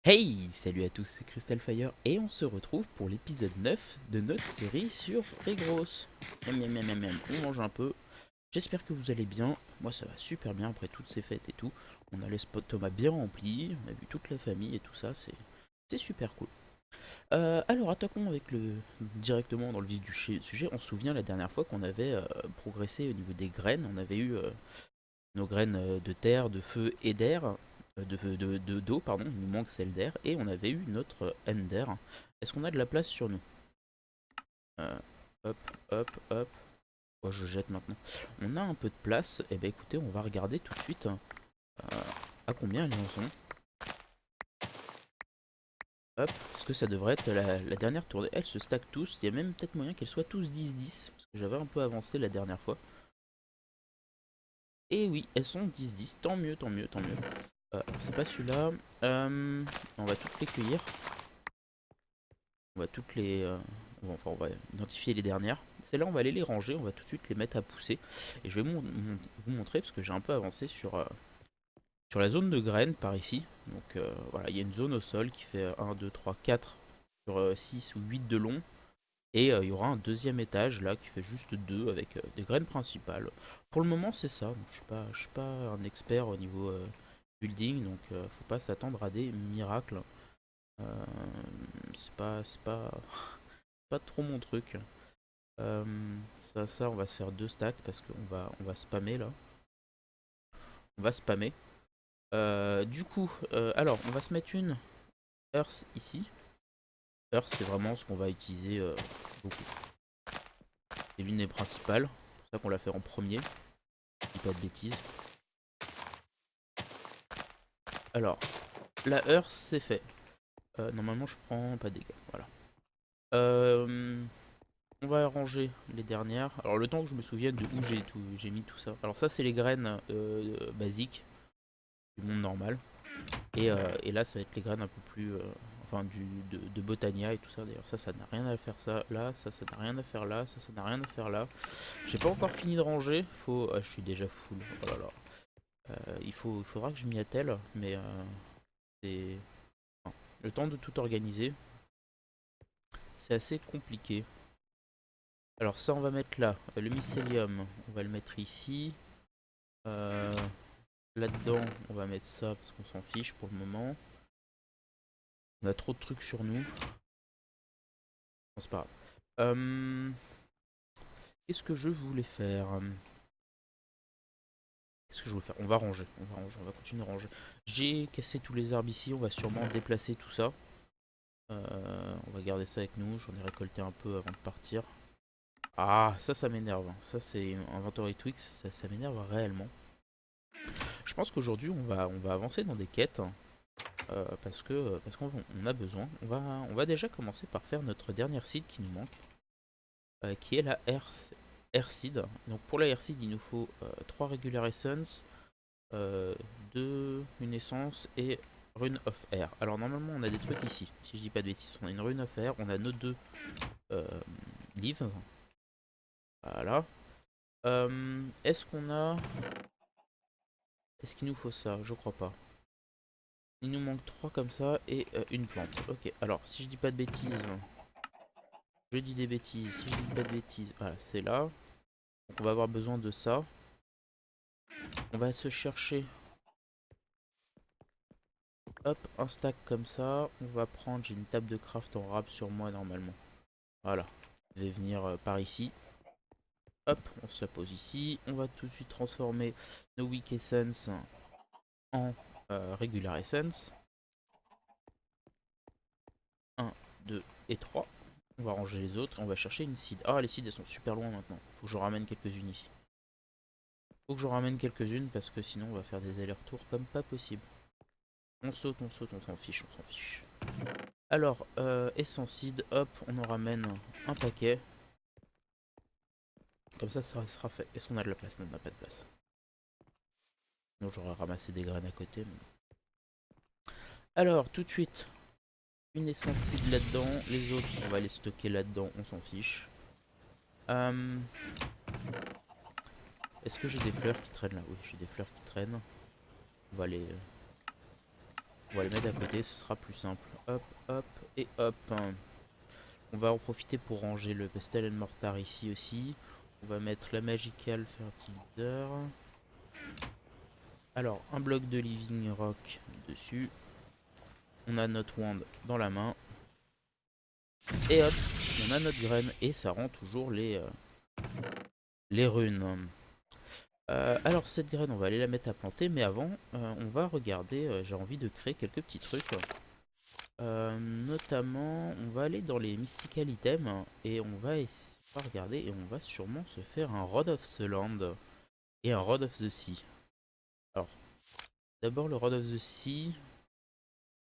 Hey, salut à tous, c'est Crystal Fire et on se retrouve pour l'épisode 9 de notre série sur Frigros. On mange un peu. J'espère que vous allez bien. Moi ça va super bien après toutes ces fêtes et tout. On a les spots Thomas bien remplis, on a vu toute la famille et tout ça, c'est super cool. Alors attaquons avec le directement dans le vif du sujet. On se souvient la dernière fois qu'on avait progressé au niveau des graines. On avait eu nos graines de terre, de feu et d'air, d'eau, pardon, il nous manque celle d'air, et on avait eu notre ender. Est-ce qu'on a de la place sur nous? Euh, Hop, hop, hop. Oh, je jette maintenant. On a un peu de place, et ben écoutez, on va regarder tout de suite à combien elles en sont. Hop, parce que ça devrait être la dernière tournée. Elles se stackent tous, il y a même peut-être moyen qu'elles soient tous 10-10, parce que j'avais un peu avancé la dernière fois. Et oui, elles sont 10-10, tant mieux, tant mieux, tant mieux. C'est pas celui-là. On va toutes les cueillir. On va toutes les... on va identifier les dernières. Celles-là, on va aller les ranger. On va tout de suite les mettre à pousser. Et je vais vous montrer, parce que j'ai un peu avancé sur la zone de graines par ici. Donc voilà, il y a une zone au sol qui fait 1, 2, 3, 4 sur 6 ou 8 de long. Et il y aura un deuxième étage là qui fait juste 2 avec des graines principales. Pour le moment, c'est ça. Donc, je suis pas un expert au niveau building, donc faut pas s'attendre à des miracles. Euh, c'est pas trop mon truc. Ça, on va se faire deux stacks parce qu'on va spammer là. On va spammer. Du coup, alors, on va se mettre une Earth ici. Earth, c'est vraiment ce qu'on va utiliser beaucoup. C'est l'une des principales. C'est pour ça qu'on l'a fait en premier. Je dis pas de bêtises. Alors, la Earth, c'est fait. Normalement, je prends pas de dégâts. Voilà. Euh, On va ranger les dernières. Alors le temps que je me souvienne de où j'ai mis tout ça. Alors ça c'est les graines basiques du monde normal. Et là ça va être les graines un peu plus, enfin de Botania et tout ça. D'ailleurs ça n'a rien à faire ça là, ça n'a rien à faire là, ça n'a rien à faire là. J'ai pas encore fini de ranger. Je suis déjà full. Oh là là. Il faudra que je m'y attelle, mais c'est enfin, le temps de tout organiser. C'est assez compliqué. Alors ça on va mettre là, le mycélium, on va le mettre ici. Euh, Là-dedans, on va mettre ça parce qu'on s'en fiche pour le moment. On a trop de trucs sur nous. Bon, c'est pas grave. Qu'est-ce que je voulais faire? Qu'est-ce que je voulais faire? On va ranger, on va ranger, on va continuer à ranger. J'ai cassé tous les arbres ici, on va sûrement déplacer tout ça. On va garder ça avec nous, j'en ai récolté un peu avant de partir. Ah, ça m'énerve. Ça, c'est Inventory Twix, ça m'énerve réellement. Je pense qu'aujourd'hui, on va avancer dans des quêtes. Parce qu'on on a besoin. On va déjà commencer par faire notre dernière seed qui nous manque, qui est la Air Seed. Donc pour la Air Seed, il nous faut 3 Regular Essence, 2 une essence et Rune of Air. Alors normalement on a des trucs ici, si je dis pas de bêtises. On a une Rune of Air, on a nos deux euh, livres. Voilà. Est-ce qu'on a... Est-ce qu'il nous faut ça? Je crois pas. Il nous manque 3 comme ça et une plante. Ok, alors si je dis pas de bêtises... Je dis des bêtises, si je dis pas de bêtises, voilà, c'est là. Donc on va avoir besoin de ça. On va se chercher, hop, un stack comme ça. On va prendre, j'ai une table de craft en rab sur moi normalement. Voilà, je vais venir par ici. Hop, on se la pose ici. On va tout de suite transformer nos Weak Essence en Regular Essence. 1, 2 et 3. On va ranger les autres. On va chercher une seed. Ah, les seeds elles sont super loin maintenant. Faut que je ramène quelques-unes ici. Faut que je ramène quelques-unes parce que sinon on va faire des allers-retours comme pas possible. On saute, on s'en fiche, on s'en fiche. Alors, Essencide, hop, on en ramène un paquet. Comme ça sera fait. Est-ce qu'on a de la place? Non, on n'a pas de place. Sinon j'aurais ramassé des graines à côté. Alors, tout de suite, une Essencide là-dedans. Les autres, on va les stocker là-dedans, on s'en fiche. Euh, Est-ce que j'ai des fleurs qui traînent là? Oui, j'ai des fleurs qui traînent. On va les... On va les mettre à côté, ce sera plus simple. Hop, hop, et hop. On va en profiter pour ranger le pestle and mortar ici aussi. On va mettre la magical fertilizer. Alors, un bloc de living rock dessus. On a notre wand dans la main. Et hop, on a notre graine et ça rend toujours les runes. Alors cette graine, on va aller la mettre à planter, mais avant, on va regarder, j'ai envie de créer quelques petits trucs. Notamment, on va aller dans les mystical items et on va regarder et on va sûrement se faire un Rod of the Land et un Rod of the Sea. Alors, d'abord le Rod of the Sea.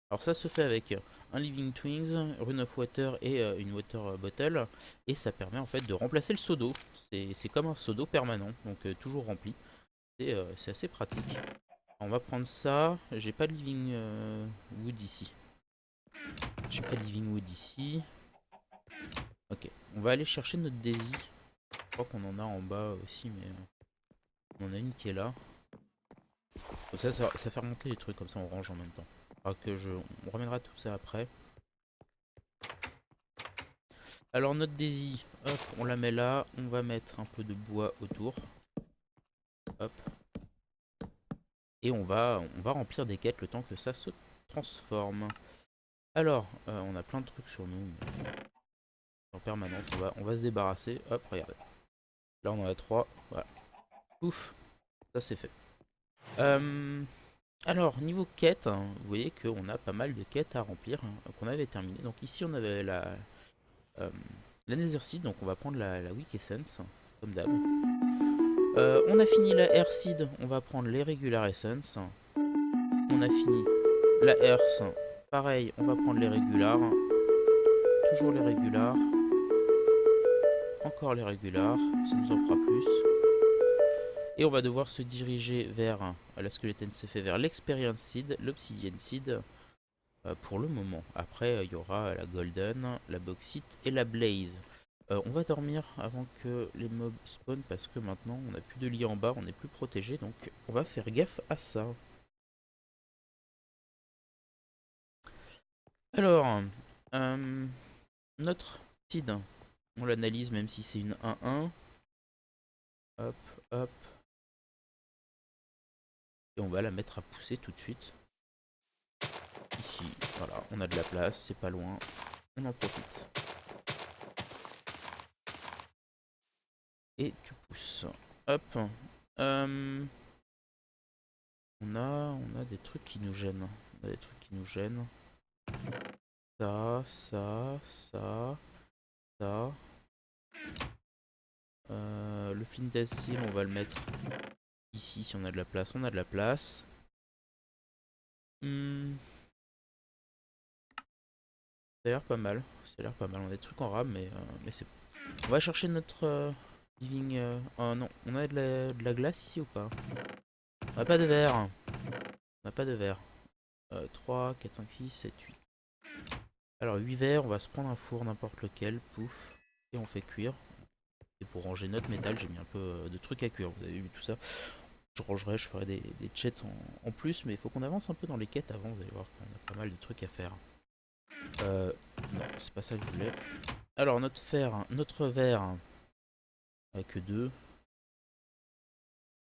Alors ça se fait avec un Living Twins, Rune of Water et une Water Bottle. Et ça permet en fait de remplacer le seau d'eau. C'est comme un seau d'eau permanent, donc toujours rempli. C'est assez pratique. Alors, on va prendre ça. J'ai pas de Living Wood ici. J'ai pas de Living Wood ici. Ok, on va aller chercher notre Daisy. Je crois qu'on en a en bas aussi, mais on en a une qui est là. Comme ça fait remonter les trucs, comme ça on range en même temps. On ramènera tout ça après. Alors notre Daisy, hop, on la met là. On va mettre un peu de bois autour. Hop. Et on va remplir des quêtes le temps que ça se transforme. Alors, on a plein de trucs sur nous. En permanence, on va se débarrasser. Hop, regardez. Là on en a 3. Voilà. Ouf, ça c'est fait. Alors, niveau quête, hein, vous voyez qu'on a pas mal de quêtes à remplir qu'on avait terminé. Donc ici on avait la Nether Seed, donc on va prendre la Weak Essence, comme d'hab. On a fini la Air Seed, on va prendre les Regular Essence. On a fini la Earth, pareil, on va prendre les Regulars. Toujours les Regulars. Encore les Regulars, ça nous en fera plus. Et on va devoir se diriger vers la Skeleton s'est fait vers l'Experience Seed, l'Obsidian Seed. Pour le moment. Après, il y aura la Golden, la Bauxite et la Blaze. On va dormir avant que les mobs spawnent parce que maintenant on n'a plus de lit en bas, on n'est plus protégé, donc on va faire gaffe à ça. Alors, notre seed, on l'analyse même si c'est une 1-1. Hop, hop. Et on va la mettre à pousser tout de suite. Ici, voilà, on a de la place, c'est pas loin, on en profite. Et tu pousses. Hop. On a des trucs qui nous gênent. On a des trucs qui nous gênent. Ça, ça, ça, ça. Le flint d'acide, on va le mettre ici si on a de la place. On a de la place. Ça a l'air pas mal. Ça a l'air pas mal. On a des trucs en rame, mais c'est. On va chercher notre living. Oh non, on a de la glace ici ou pas? On n'a pas de verre. On n'a pas de verre. 3, 4, 5, 6, 7, 8. Alors 8 verres, on va se prendre un four n'importe lequel, pouf, et on fait cuire. Et pour ranger notre métal, j'ai mis un peu de trucs à cuire, vous avez vu tout ça. Je rangerai, je ferai des chats en plus, mais il faut qu'on avance un peu dans les quêtes avant, vous allez voir qu'on a pas mal de trucs à faire. Non, c'est pas ça que je voulais. Alors notre fer, notre verre, avec 2.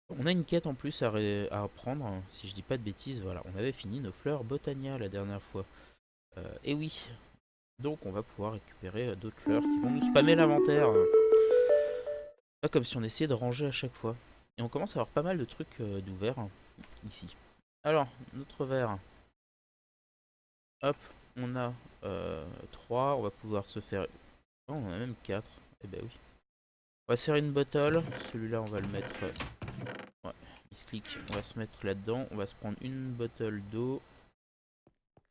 On a une quête en plus à prendre, si je dis pas de bêtises, voilà. On avait fini nos fleurs Botania la dernière fois. Et oui, donc on va pouvoir récupérer d'autres fleurs qui vont nous spammer l'inventaire. Pas comme si on essayait de ranger à chaque fois. Et on commence à avoir pas mal de trucs d'ouvert ici. Alors, notre verre. Hop, on a 3. On va pouvoir se faire... Oh, on en a même 4. Eh ben oui. On va se faire une bottle. Celui-là, on va le mettre... Ouais, il se clique. On va se mettre là-dedans. On va se prendre une bottle d'eau.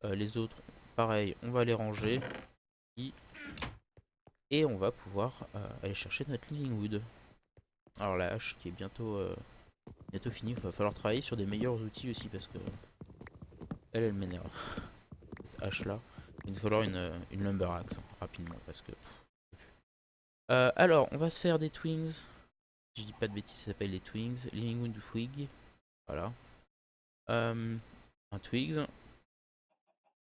Les autres, pareil, on va les ranger. Et on va pouvoir aller chercher notre living wood. Alors la hache qui est bientôt finie. Il va falloir travailler sur des meilleurs outils aussi parce que elle m'énerve. Cette hache là. Il va falloir une lumber axe rapidement parce que. Alors on va se faire des twins. Si je dis pas de bêtises, ça s'appelle les twins. Living wood twig. Voilà. Un twigs.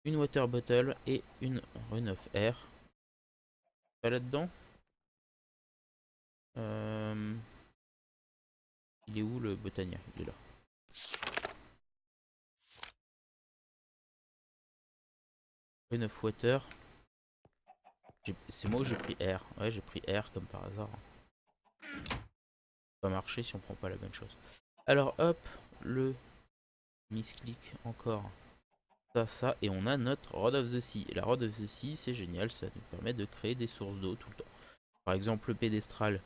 une water bottle et une rune of air. Pas là-dedans. Euh, Il est où le botania? Il est là. Rune of water. C'est moi où j'ai pris air. Ouais, j'ai pris air comme par hasard. Ça va marcher si on prend pas la bonne chose. Alors hop, le misclick encore. Ça, et on a notre Rod of the Sea. Et la Rod of the Sea, c'est génial, ça nous permet de créer des sources d'eau tout le temps. Par exemple, le pédestral,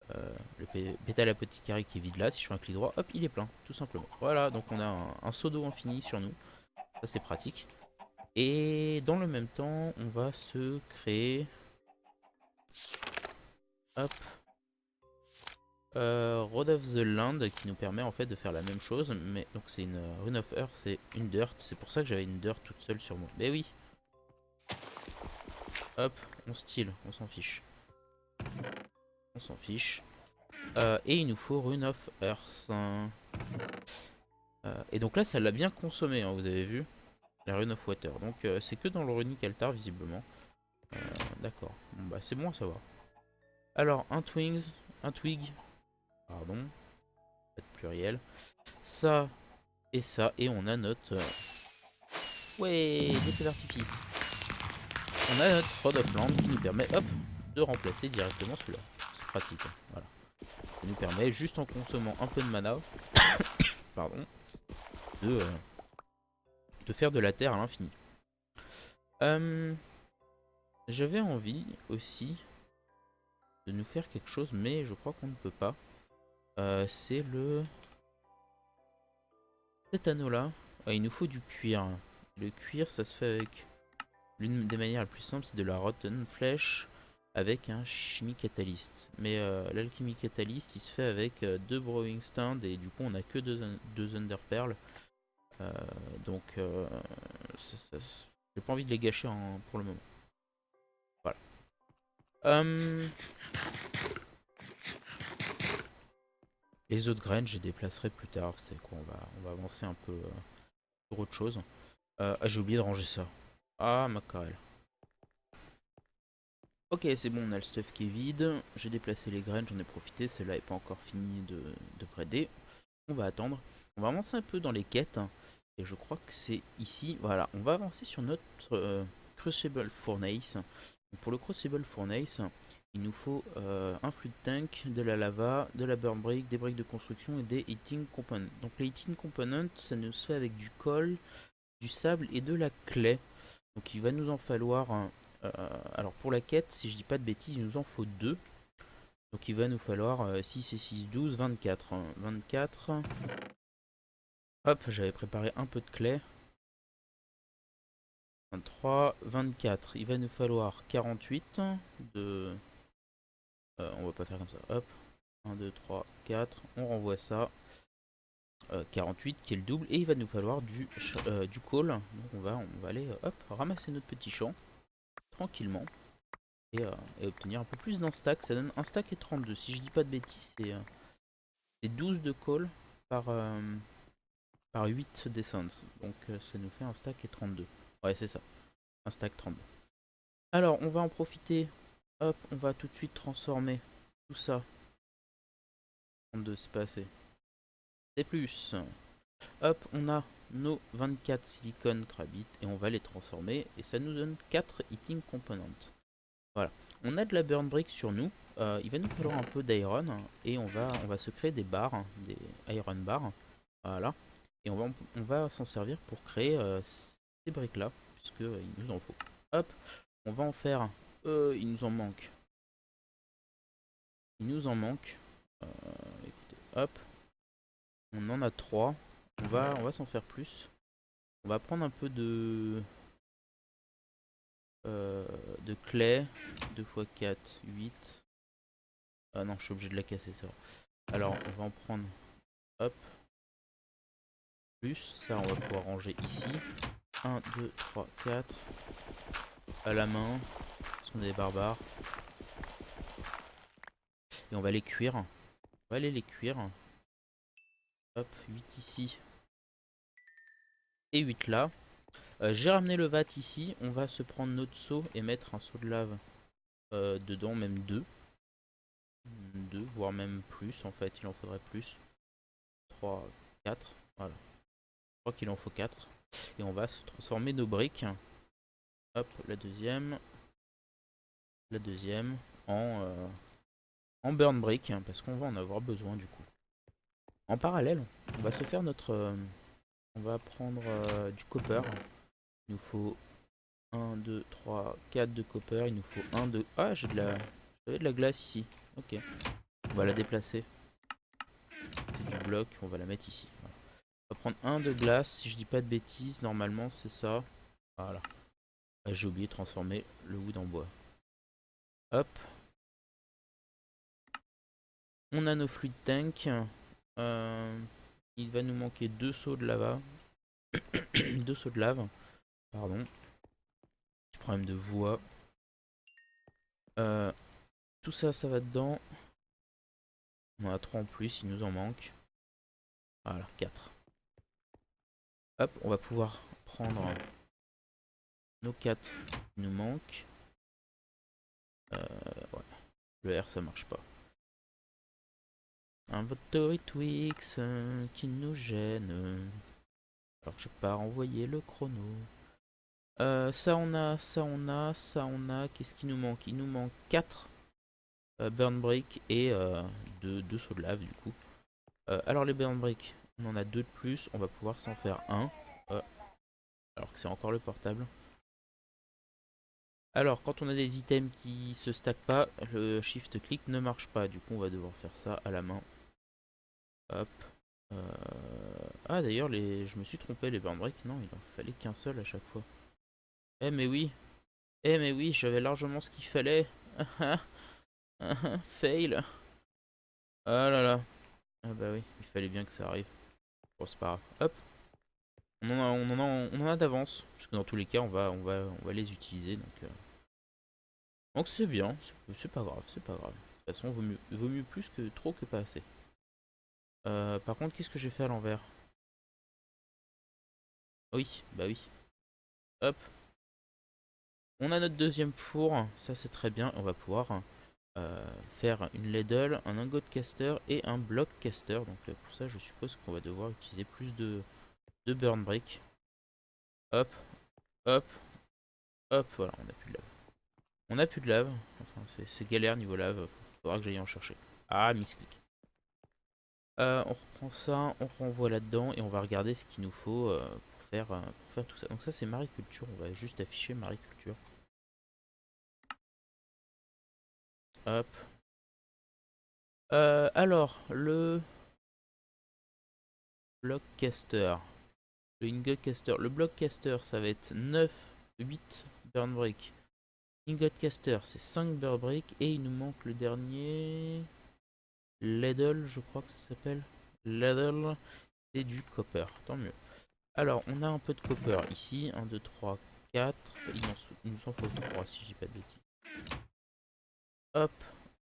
le pétale apothicaire qui est vide là, si je fais un clic droit, hop, il est plein, tout simplement. Voilà, donc on a un seau d'eau infini sur nous. Ça, c'est pratique. Et dans le même temps, on va se créer. Hop. Road of the Land qui nous permet en fait de faire la même chose, mais donc c'est une Rune of Earth, c'est une dirt, c'est pour ça que j'avais une dirt toute seule sur moi. Mais oui, hop, on style, on s'en fiche. On s'en fiche. Et il nous faut Rune of Earth. Et donc là, ça l'a bien consommé, hein, vous avez vu, la Rune of Water. Donc c'est que dans le Runic Altar, visiblement. D'accord, bon, bah c'est bon à savoir. Alors, un twig, pardon, pas de pluriel. Ça, et on a notre... Ouais, des feux d'artifice. On a notre Rod of Land qui nous permet, hop, de remplacer directement celui-là. C'est pratique, hein, voilà. Ça nous permet, juste en consommant un peu de mana, pardon, de, euh, de faire de la terre à l'infini. J'avais envie aussi de nous faire quelque chose, mais je crois qu'on ne peut pas. C'est cet anneau-là. Ouais, il nous faut du cuir. Le cuir, ça se fait avec... L'une des manières les plus simples, c'est de la rotten flesh avec un chimie catalyst. Mais l'alchimie catalyst, il se fait avec deux brewing stands et du coup, on a que deux underpearls. Donc, j'ai pas envie de les gâcher pour le moment. Voilà. Les autres graines, je les déplacerai plus tard. C'est quoi, on va avancer un peu sur autre chose. Ah, j'ai oublié de ranger ça. Ah, ma carrel. Ok, c'est bon, on a le stuff qui est vide. J'ai déplacé les graines, j'en ai profité. Celle-là n'est pas encore finie de brader. On va attendre. On va avancer un peu dans les quêtes. Et je crois que c'est ici. Voilà, on va avancer sur notre Crucible Furnace. Donc pour le Crucible Furnace, il nous faut un fluid tank, de la lava, de la burn brick, des briques de construction et des heating components. Donc les heating components, ça nous se fait avec du coal, du sable et de la claie. Donc il va nous en falloir... alors pour la quête, si je dis pas de bêtises, il nous en faut 2. Donc il va nous falloir 6 et 6, 12, 24. 24. Hop, j'avais préparé un peu de clé. 23, 24. Il va nous falloir 48 de... on va pas faire comme ça. Hop. 1, 2, 3, 4. On renvoie ça. 48 qui est le double. Et il va nous falloir du coal. Donc on va aller hop, ramasser notre petit champ. Tranquillement. Et obtenir un peu plus d'un stack. Ça donne un stack et 32. Si je dis pas de bêtises, c'est 12 de coal par 8 d'essence. Donc ça nous fait un stack et 32. Ouais, c'est ça. Un stack 32. Alors, on va en profiter. Hop, on va tout de suite transformer tout ça. 32, c'est pas assez. C'est plus. Hop, on a nos 24 silicone crabit et on va les transformer. Et ça nous donne 4 heating components. Voilà. On a de la burn brick sur nous. Il va nous falloir un peu d'iron. Et on va se créer des barres, des iron bars. Voilà. Et on va s'en servir pour créer ces briques là. Puisque il nous en faut. Hop, on va en faire. Il nous en manque. Il nous en manque. Écoutez, hop. On en a 3. On va s'en faire plus. On va prendre un peu de clé. 2 x 4, 8. Ah non, je suis obligé de la casser, ça. Alors, on va en prendre. Hop. Plus. Ça, on va pouvoir ranger ici. 1, 2, 3, 4. À la main. Parce qu'on est des barbares. Et on va les cuire. On va aller les cuire. Hop, 8 ici. Et 8 là. J'ai ramené le vat ici. On va se prendre notre seau et mettre un seau de lave dedans, même deux. Deux, voire même plus en fait, il en faudrait plus. 3, 4, voilà. Je crois qu'il en faut 4. Et on va se transformer nos briques. Hop, la deuxième en burn brick, parce qu'on va en avoir besoin du coup. En parallèle, on va se faire on va prendre du copper. Il nous faut 1, 2, 3, 4 de copper. Il nous faut 1, 2... Ah, j'avais de la glace ici. Ok. On va la déplacer. C'est du bloc, on va la mettre ici. Voilà. On va prendre un de glace, si je dis pas de bêtises, normalement c'est ça. Voilà. Ah, j'ai oublié de transformer le wood en bois. Hop. On a nos fluid tanks. Il va nous manquer deux seaux de lava. Deux seaux de lave. Pardon. Petit problème de voix. Tout ça, ça va dedans. On en a 3 en plus, il nous en manque. Voilà, 4. Hop, on va pouvoir prendre nos 4 qui nous manquent. Ouais. Le R ça marche pas. Inventory Twix qui nous gêne. Alors que j'ai pas renvoyé le chrono. Ça on a, ça on a, ça on a. Qu'est-ce qui nous manque? Il nous manque 4 burn brick et 2 sauts de lave du coup. Alors les burn brick, on en a 2 de plus. On va pouvoir s'en faire un. Alors que c'est encore le portable. Alors quand on a des items qui se stackent pas, le shift click ne marche pas. Du coup on va devoir faire ça à la main. Hop. Ah d'ailleurs je me suis trompé, les burn break, non il en fallait qu'un seul à chaque fois. Eh mais oui, j'avais largement ce qu'il fallait. Fail. Ah là là. Ah bah oui, il fallait bien que ça arrive. Bon c'est pas grave. Hop. On en a d'avance. Parce que dans tous les cas on va les utiliser donc c'est bien, c'est pas grave, c'est pas grave. De toute façon vaut mieux plus que trop que pas assez. Par contre qu'est-ce que j'ai fait à l'envers? Oui, bah oui. Hop. On a notre deuxième four, ça c'est très bien. On va pouvoir faire une ladle, un ingot caster et un block caster. Donc pour ça je suppose qu'on va devoir utiliser plus de burn brick. Hop, hop, hop, voilà, on a plus de lave. On a plus de lave, enfin c'est galère niveau lave, faudra que j'aille en chercher. Ah, misclick. On reprend ça, on renvoie là-dedans et on va regarder ce qu'il nous faut pour faire tout ça. Donc ça c'est mariculture, on va juste afficher mariculture. Hop. Alors, le blockcaster. Le ingot caster. Le blockcaster, ça va être 9, 8 burn brick. Ingot caster, c'est 5 burn brick. Et il nous manque le dernier. Ladle, je crois que ça s'appelle. Ladle, c'est du copper. Tant mieux. Alors, on a un peu de copper ici. 1, 2, 3, 4. Il nous en faut 3 si je dis pas de bêtises. Hop,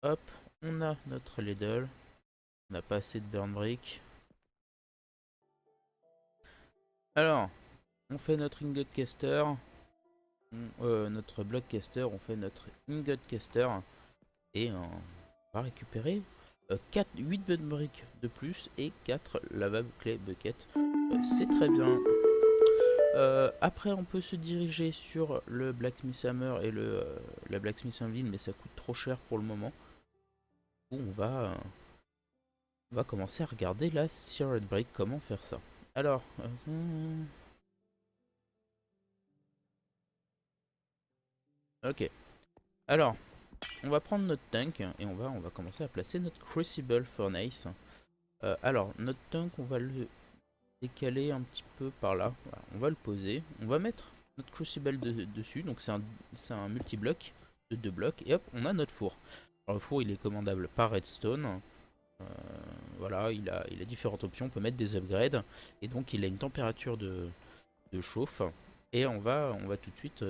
hop. On a notre ladle. On n'a pas assez de burn brick. Alors, on fait notre ingot caster, notre block caster, on fait notre ingot caster et on va récupérer 8 burn brick de plus et 4 lavable clay bucket. C'est très bien. Après on peut se diriger sur le blacksmith hammer et la blacksmith anvil, mais ça coûte trop cher pour le moment. On va commencer à regarder la seared brick, comment faire ça. Alors, ok. Alors, on va prendre notre tank et on va commencer à placer notre crucible furnace. Alors, notre tank, on va le décaler un petit peu par là. Voilà, on va le poser. On va mettre notre crucible dessus. Donc, c'est un multi-bloc de 2 blocs. Et hop, on a notre four. Alors, le four, il est commandable par redstone. Voilà, il a différentes options. On peut mettre des upgrades. Et donc, il a une température de chauffe. Et on va tout de suite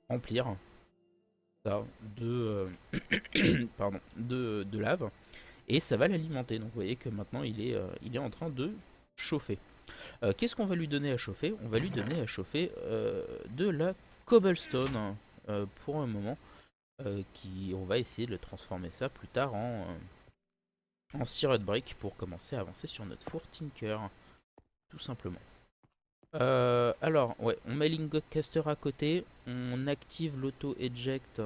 remplir ça pardon, de lave et ça va l'alimenter. Donc vous voyez que maintenant il est en train de chauffer. Qu'est-ce qu'on va lui donner à chauffer? On va lui donner à chauffer de la cobblestone pour un moment. On va essayer de le transformer ça plus tard en Sirut Brick pour commencer à avancer sur notre four Tinker, tout simplement. Alors, ouais, on met l'Ingot Caster à côté, on active l'auto-eject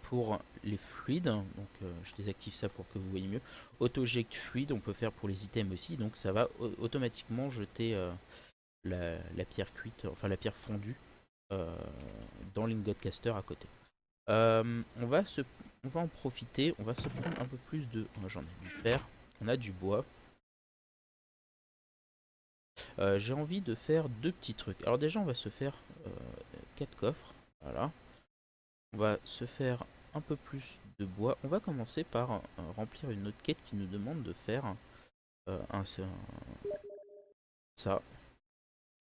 pour les fluides, donc je désactive ça pour que vous voyez mieux. Auto-eject fluide, on peut faire pour les items aussi, donc ça va automatiquement jeter la pierre cuite, enfin la pierre fondue euh, dans l'Ingot Caster à côté. On va en profiter, on va se prendre un peu plus de... J'en ai du fer, on a du bois. J'ai envie de faire deux petits trucs. Alors déjà on va se faire 4 coffres, voilà. On va se faire un peu plus de bois. On va commencer par remplir une autre quête qui nous demande de faire ça.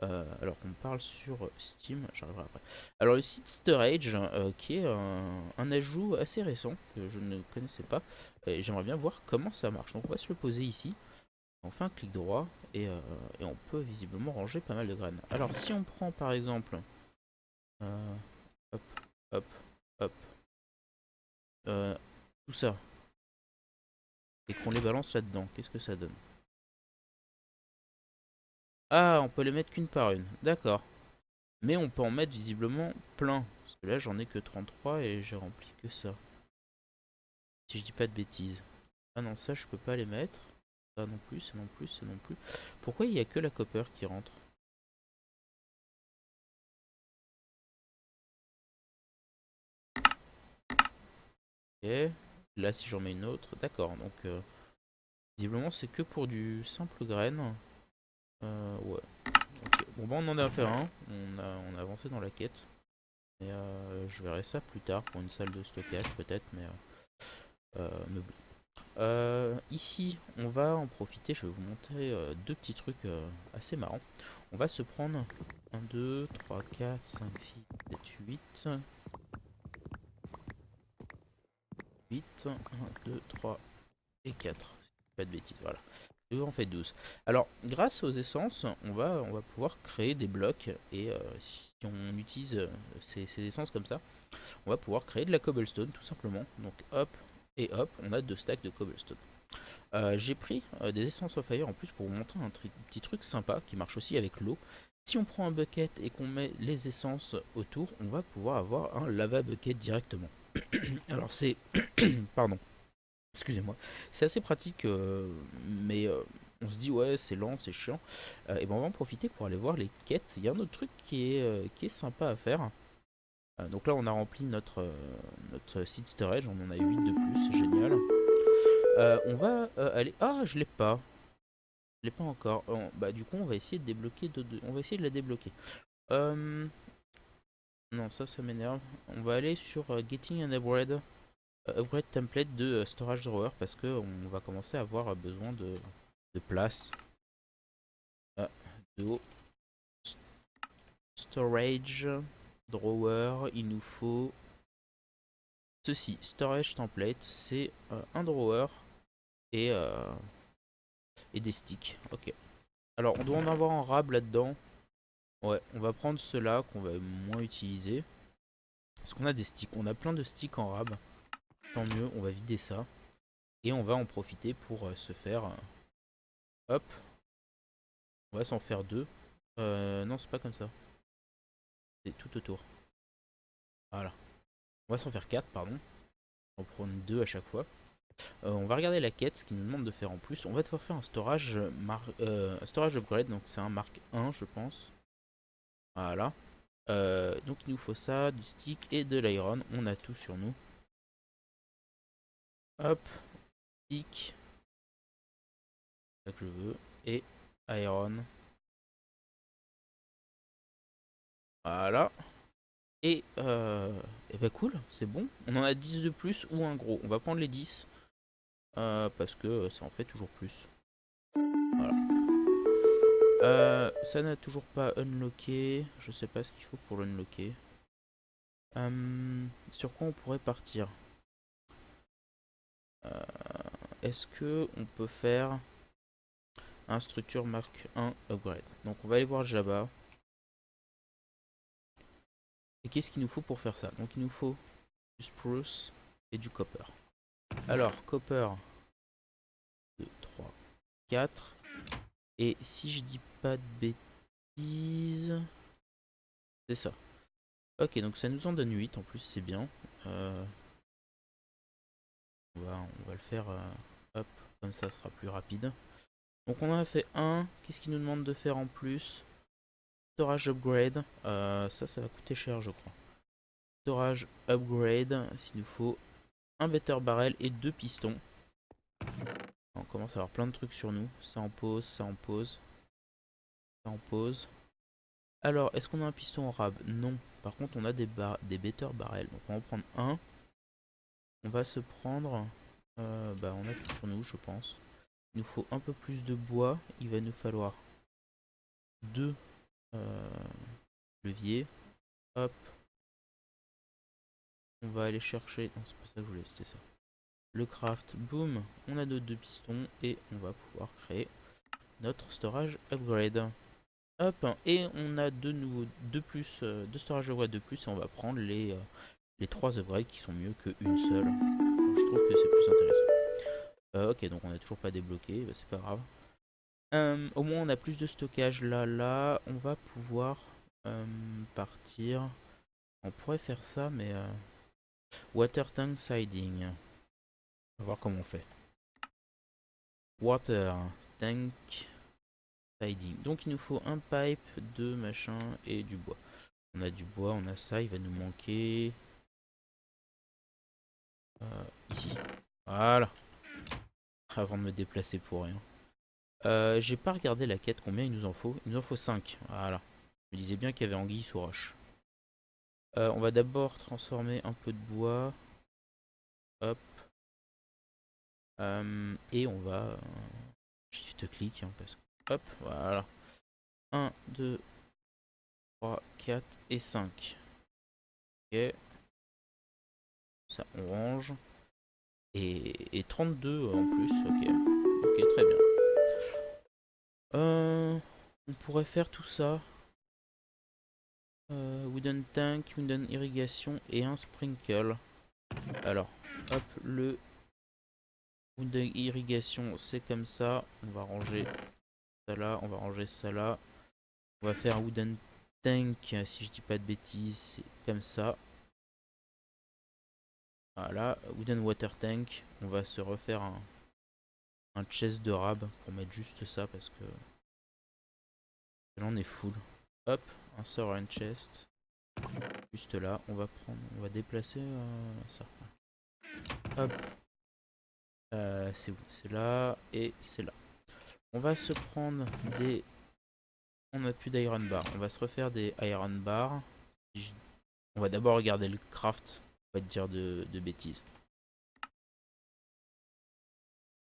Alors qu'on parle sur Steam, j'arriverai après. Alors le site storage, qui est un ajout assez récent que je ne connaissais pas, et j'aimerais bien voir comment ça marche. Donc on va se le poser ici, on fait un clic droit et on peut visiblement ranger pas mal de graines. Alors si on prend par exemple, euh, hop, hop, hop, euh, tout ça, et qu'on les balance là-dedans, qu'est-ce que ça donne? Ah, on peut les mettre qu'une par une, d'accord. Mais on peut en mettre visiblement plein. Parce que là j'en ai que 33 et j'ai rempli que ça. Si je dis pas de bêtises. Ah non, ça je peux pas les mettre. Ça non plus, ça non plus, ça non plus. Pourquoi il y a que la copper qui rentre? Ok. Là si j'en mets une autre, d'accord. Donc visiblement c'est que pour du simple graine. Ouais. Ok. Bon bah on en a fait un. On a avancé dans la quête. Et je verrai ça plus tard pour une salle de stockage peut-être. Mais bon. Ici, on va en profiter, je vais vous montrer deux petits trucs assez marrants. On va se prendre 1, 2, 3, 4, 5, 6, 7, 8. 8, 1, 2, 3 et 4. Pas de bêtises, voilà. Et on fait 12. Alors, grâce aux essences, on va pouvoir créer des blocs. Et si on utilise ces essences comme ça, on va pouvoir créer de la cobblestone tout simplement. Donc hop et hop, on a deux stacks de cobblestone. J'ai pris des essences of fire en plus pour vous montrer un petit truc sympa qui marche aussi avec l'eau. Si on prend un bucket et qu'on met les essences autour, on va pouvoir avoir un lava bucket directement. Alors c'est... Pardon, excusez-moi. C'est assez pratique, mais on se dit ouais c'est lent, c'est chiant. Et ben on va en profiter pour aller voir les quêtes. Il y a un autre truc qui est sympa à faire. Donc là on a rempli notre seed storage, on en a 8 de plus, c'est génial. On va aller... Ah, je l'ai pas. Je l'ai pas encore. Bah du coup on va essayer de débloquer on va essayer de la débloquer. Euh, Non, ça m'énerve. On va aller sur Getting an upgrade template de Storage Drawer parce que on va commencer à avoir besoin de place. Ah, de haut. Storage Drawer, il nous faut ceci. Storage template, c'est un drawer et, euh, et des sticks. Ok. Alors on doit en avoir un rab là-dedans. Ouais, on va prendre ceux-là qu'on va moins utiliser. Parce qu'on a des sticks, on a plein de sticks en rab. Tant mieux, on va vider ça. Et on va en profiter pour se faire... hop, on va s'en faire deux. Non, c'est pas comme ça. C'est tout autour. Voilà. On va s'en faire quatre, pardon. On va prendre deux à chaque fois. On va regarder la quête, ce qu'il nous demande de faire en plus. On va devoir faire un storage upgrade, donc c'est un marque 1 je pense. Voilà. Donc il nous faut ça, du stick et de l'iron. On a tout sur nous. Hop, stick, ça que je veux. Et iron. Voilà. Et bah cool, c'est bon. On en a 10 de plus ou un gros. On va prendre les 10 parce que ça en fait toujours plus. Voilà. Ça n'a toujours pas unlocké. Je sais pas ce qu'il faut pour l'unlocker. Sur quoi on pourrait partir? Est-ce que on peut faire un structure marque 1 upgrade. Donc on va aller voir Jabba. Et qu'est-ce qu'il nous faut pour faire ça? Donc il nous faut du spruce et du copper. Alors copper 2, 3, 4. Et si je dis pas de bêtises, c'est ça. Ok, donc ça nous en donne 8 en plus, c'est bien. On va le faire, hop, comme ça sera plus rapide. Donc on en a fait un. Qu'est-ce qu'il nous demande de faire en plus? Storage upgrade. Ça va coûter cher, je crois. Storage upgrade. S'il nous faut un better barrel et 2 pistons. On commence à avoir plein de trucs sur nous. Ça en pose, ça en pose. Ça en pose. Alors, est-ce qu'on a un piston en rab? Non. Par contre, on a des better barrels. Donc on va en prendre un. On va se prendre... on a tout sur nous, je pense. Il nous faut un peu plus de bois. Il va nous falloir 2 leviers. Hop. On va aller chercher... Non, c'est pas ça que je voulais, c'était ça. Le craft, boum. On a nos 2 pistons et on va pouvoir créer notre storage upgrade. Hop. Et on a de nouveau 2 storage upgrade de plus. Et on va prendre les 3 upgrades qui sont mieux qu'une seule. Donc, je trouve que c'est plus intéressant. Ok, donc on n'a toujours pas débloqué. Bah, c'est pas grave. Au moins on a plus de stockage là. On va pouvoir partir. On pourrait faire ça, mais water tank siding. On va voir comment on fait. Water tank siding. Donc il nous faut un pipe, 2 machins et du bois. On a du bois, on a ça. Il va nous manquer ici. Voilà. Avant de me déplacer pour rien. J'ai pas regardé la quête, combien il nous en faut. Il nous en faut 5. Voilà. Je me disais bien qu'il y avait anguille sous roche. On va d'abord transformer un peu de bois. Hop. Et on va shift clic parce que hop, voilà. 1, 2, 3, 4 et 5. Ok. Ça on range. Et 32 en plus. Ok. Ok, très bien. On pourrait faire tout ça. Wooden tank, wooden irrigation et un sprinkle. Alors, hop, le wooden irrigation c'est comme ça. On va ranger ça là, on va ranger ça là. On va faire un wooden tank, si je dis pas de bêtises, c'est comme ça. Voilà, wooden water tank. On va se refaire un chest de rab pour mettre juste ça parce que là on est full. Hop, un sort chest. Juste là, on va déplacer ça. Hop. C'est où? C'est là et c'est là. On va se prendre des... On n'a plus d'iron bar. On va se refaire des iron bar. On va d'abord regarder le craft. On va te dire de bêtises.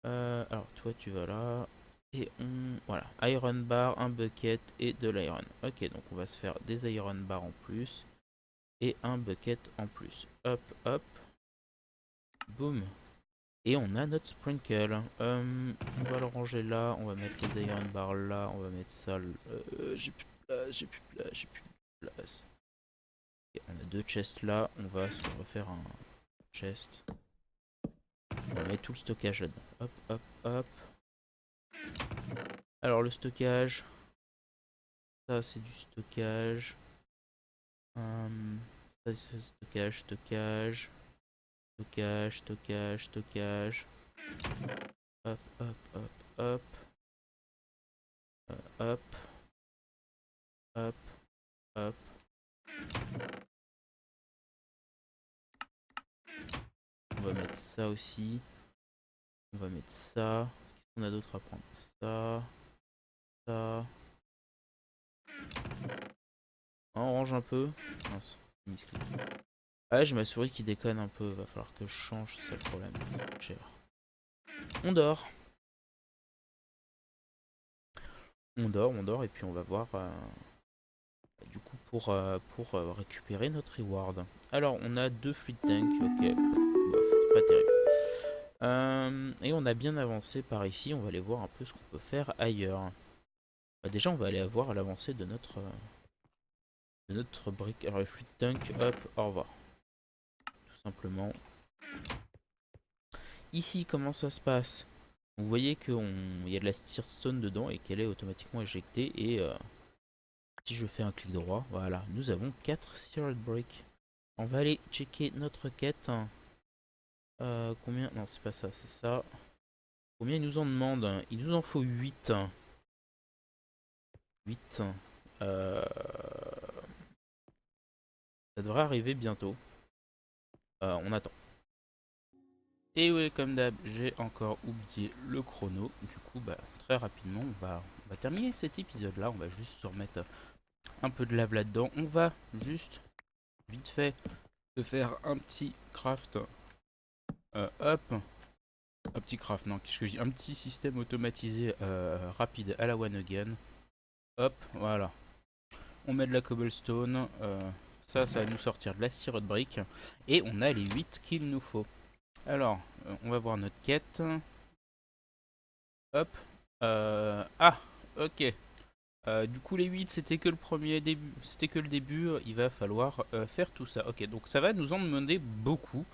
Alors toi tu vas là. Et on... Voilà. Iron bar, un bucket et de l'iron. Ok, donc on va se faire des iron bar en plus. Et un bucket en plus. Hop, hop. Boum. Et on a notre sprinkle. On va le ranger là. On va mettre les iron bar là. On va mettre ça... j'ai plus de place, j'ai plus de place, j'ai plus de place. Okay, on a 2 chests là. On va se refaire un chest. On va mettre tout le stockage là-dedans. Hop, hop, hop. Alors le stockage. Ça c'est du stockage. Ça c'est stockage, stockage. Stockage, stockage, stockage. Hop, hop, hop, hop. Hop. Hop. Hop. On va mettre ça aussi. On va mettre ça. Qu'est-ce qu'on a d'autre à prendre? Ça. Ça. Ah, on range un peu. Mince, ah, j'ai ma souris qui déconne un peu. Va falloir que je change, c'est ça le problème. C'est cher. On dort. On dort et puis on va voir du coup pour récupérer notre reward. Alors on a 2 fluid tanks, ok, bof, pas terrible. Et on a bien avancé par ici, on va aller voir un peu ce qu'on peut faire ailleurs. Bah, déjà on va aller voir à l'avancée de notre brique. Alors les fluid tank, hop, au revoir. Tout simplement. Ici comment ça se passe? Vous voyez qu'il y a de la stone dedans et qu'elle est automatiquement éjectée. Et si je fais un clic droit, voilà, nous avons 4 seared bricks. On va aller checker notre quête. Combien? Non, c'est pas ça, c'est ça. Combien il nous en demande? Il nous en faut 8. 8. Euh, Ça devrait arriver bientôt. On attend. Et oui, comme d'hab, j'ai encore oublié le chrono. Du coup, bah, très rapidement, on va terminer cet épisode-là. On va juste se remettre un peu de lave là-dedans. On va juste, vite fait, se faire un petit craft. Hop. Un petit craft, non, qu'est-ce que je dis? Un petit système automatisé rapide à la one again. Hop, voilà. On met de la cobblestone. Ça va nous sortir de la sirop brick. Et on a les 8 qu'il nous faut. Alors, on va voir notre quête. Hop. Ah, ok. Du coup, les 8 c'était que le premier début. C'était que le début. Il va falloir faire tout ça. Ok, donc ça va nous en demander beaucoup.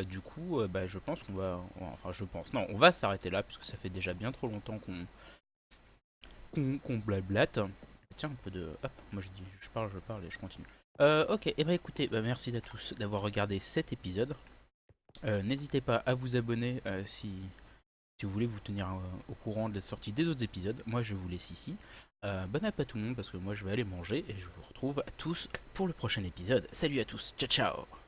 Du coup, bah, je pense qu'on va. Enfin, je pense. Non, on va s'arrêter là. Puisque ça fait déjà bien trop longtemps qu'on blablate. Tiens, un peu de. Hop, moi je dis, je parle et je continue. Ok, et bah écoutez, bah, merci à tous d'avoir regardé cet épisode. N'hésitez pas à vous abonner si vous voulez vous tenir au courant de la sortie des autres épisodes. Moi je vous laisse ici. Bon app à tout le monde parce que moi je vais aller manger et je vous retrouve tous pour le prochain épisode. Salut à tous, ciao ciao.